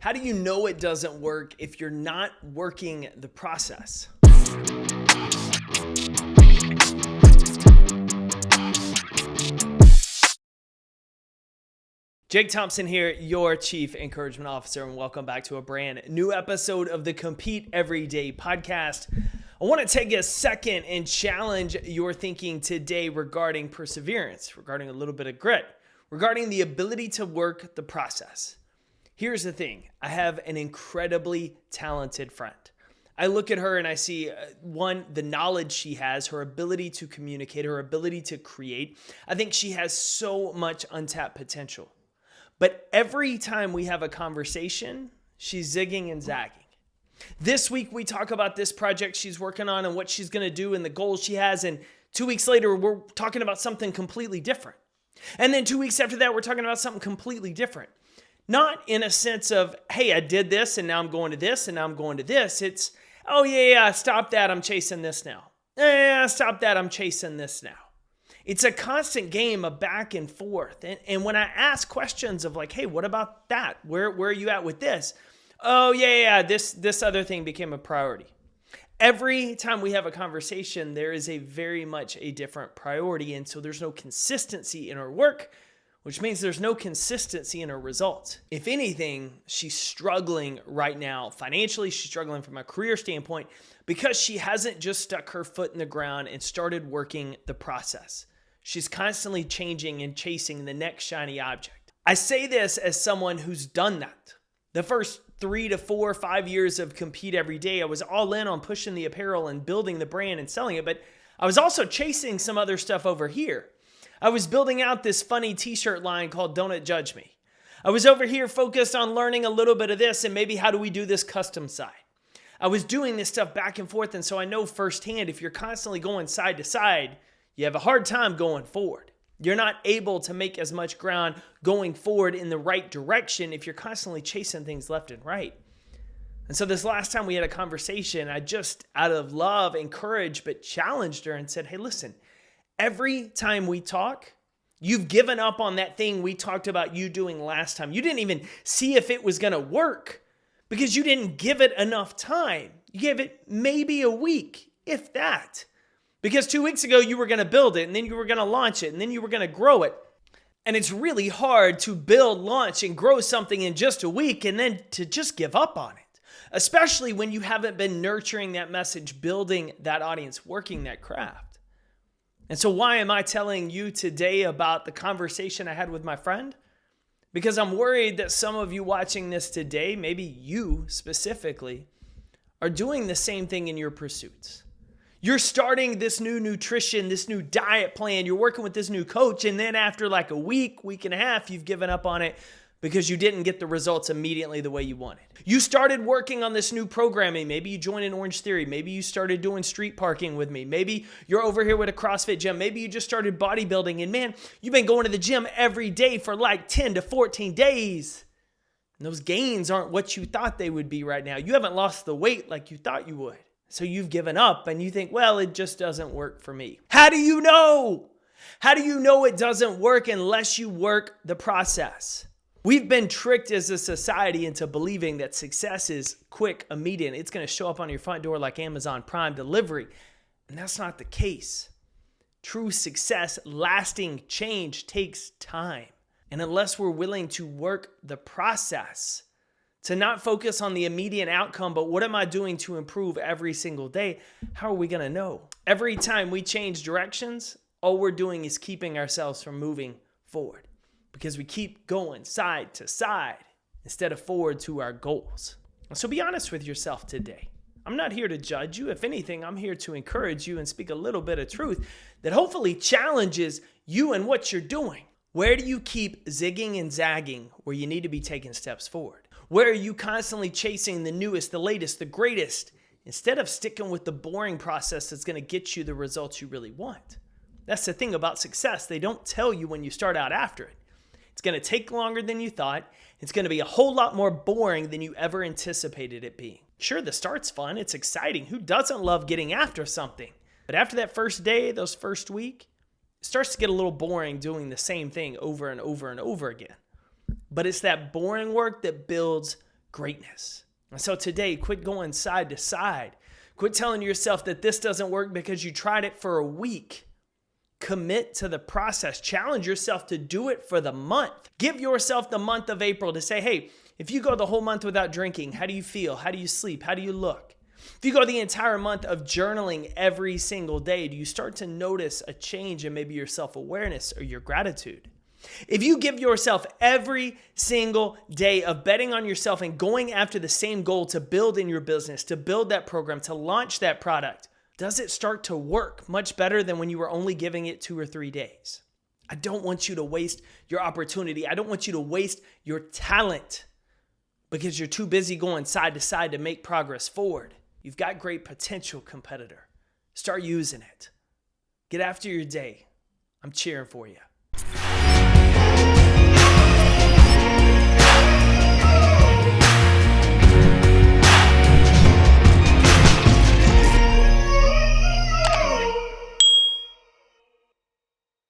How do you know it doesn't work if you're not working the process? Jake Thompson here, your Chief Encouragement Officer, and welcome back to a brand new episode of the Compete Everyday podcast. I want to take a second and challenge your thinking today regarding perseverance, regarding a little bit of grit, regarding the ability to work the process. Here's the thing. I have an incredibly talented friend. I look at her and I see, the knowledge she has, her ability to communicate, her ability to create. I think she has so much untapped potential. But every time we have a conversation, she's zigging and zagging. This week, we talk about this project she's working on and what she's going to do and the goals she has. And 2 weeks later, we're talking about something completely different. And then 2 weeks after that, we're talking about something completely different. Not in a sense of, hey, I did this and now I'm going to this and now I'm going to this. It's, oh yeah, stop that. I'm chasing this now. Yeah, stop that. I'm chasing this now. It's a constant game of back and forth. And when I ask questions of like, hey, what about that? Where are you at with this? Oh yeah, this other thing became a priority. Every time we have a conversation, there is a very much a different priority. And so there's no consistency in our work, which means there's no consistency in her results. If anything, she's struggling right now financially. She's struggling from a career standpoint because she hasn't just stuck her foot in the ground and started working the process. She's constantly changing and chasing the next shiny object. I say this as someone who's done that. The first 3 to 4 or 5 years of Compete Every Day, I was all in on pushing the apparel and building the brand and selling it, but I was also chasing some other stuff over here. I was building out this funny t-shirt line called Don't Judge Me. I was over here focused on learning a little bit of this and maybe how do we do this custom side. I was doing this stuff back and forth, and so I know firsthand if you're constantly going side to side, you have a hard time going forward. You're not able to make as much ground going forward in the right direction if you're constantly chasing things left and right. And so this last time we had a conversation, I just out of love, encouraged, but challenged her and said, hey, listen, every time we talk, you've given up on that thing we talked about you doing last time. You didn't even see if it was going to work because you didn't give it enough time. You gave it maybe a week, if that. Because 2 weeks ago, you were going to build it, and then you were going to launch it, and then you were going to grow it. And it's really hard to build, launch, and grow something in just a week and then to just give up on it, especially when you haven't been nurturing that message, building that audience, working that craft. And so why am I telling you today about the conversation I had with my friend? Because I'm worried that some of you watching this today, maybe you specifically, are doing the same thing in your pursuits. You're starting this new nutrition, this new diet plan. You're working with this new coach. And then after like a week and a half, you've given up on it because you didn't get the results immediately the way you wanted. You started working on this new programming. Maybe you joined an Orange Theory. Maybe you started doing street parking with me. Maybe you're over here with a CrossFit gym. Maybe you just started bodybuilding. And man, you've been going to the gym every day for like 10 to 14 days. And those gains aren't what you thought they would be right now. You haven't lost the weight like you thought you would. So you've given up and you think, well, it just doesn't work for me. How do you know? How do you know it doesn't work unless you work the process? We've been tricked as a society into believing that success is quick, immediate. It's going to show up on your front door like Amazon Prime delivery. And that's not the case. True success, lasting change takes time. And unless we're willing to work the process, to not focus on the immediate outcome, but what am I doing to improve every single day? How are we going to know? Every time we change directions, all we're doing is keeping ourselves from moving forward because we keep going side to side instead of forward to our goals. So be honest with yourself today. I'm not here to judge you. If anything, I'm here to encourage you and speak a little bit of truth that hopefully challenges you and what you're doing. Where do you keep zigging and zagging where you need to be taking steps forward? Where are you constantly chasing the newest, the latest, the greatest, instead of sticking with the boring process that's going to get you the results you really want? That's the thing about success. They don't tell you when you start out after it. It's going to take longer than you thought. It's going to be a whole lot more boring than you ever anticipated it being. Sure, the start's fun. It's exciting. Who doesn't love getting after something? But after that first day, those first week, it starts to get a little boring doing the same thing over and over and over again. But it's that boring work that builds greatness. And so today, quit going side to side. Quit telling yourself that this doesn't work because you tried it for a week. Commit to the process. Challenge yourself to do it for the month. Give yourself the month of April to say, hey, if you go the whole month without drinking, how do you feel? How do you sleep? How do you look? If you go the entire month of journaling every single day, do you start to notice a change in maybe your self-awareness or your gratitude? If you give yourself every single day of betting on yourself and going after the same goal to build in your business, to build that program, to launch that product, does it start to work much better than when you were only giving it 2 or 3 days? I don't want you to waste your opportunity. I don't want you to waste your talent because you're too busy going side to side to make progress forward. You've got great potential, competitor. Start using it. Get after your day. I'm cheering for you.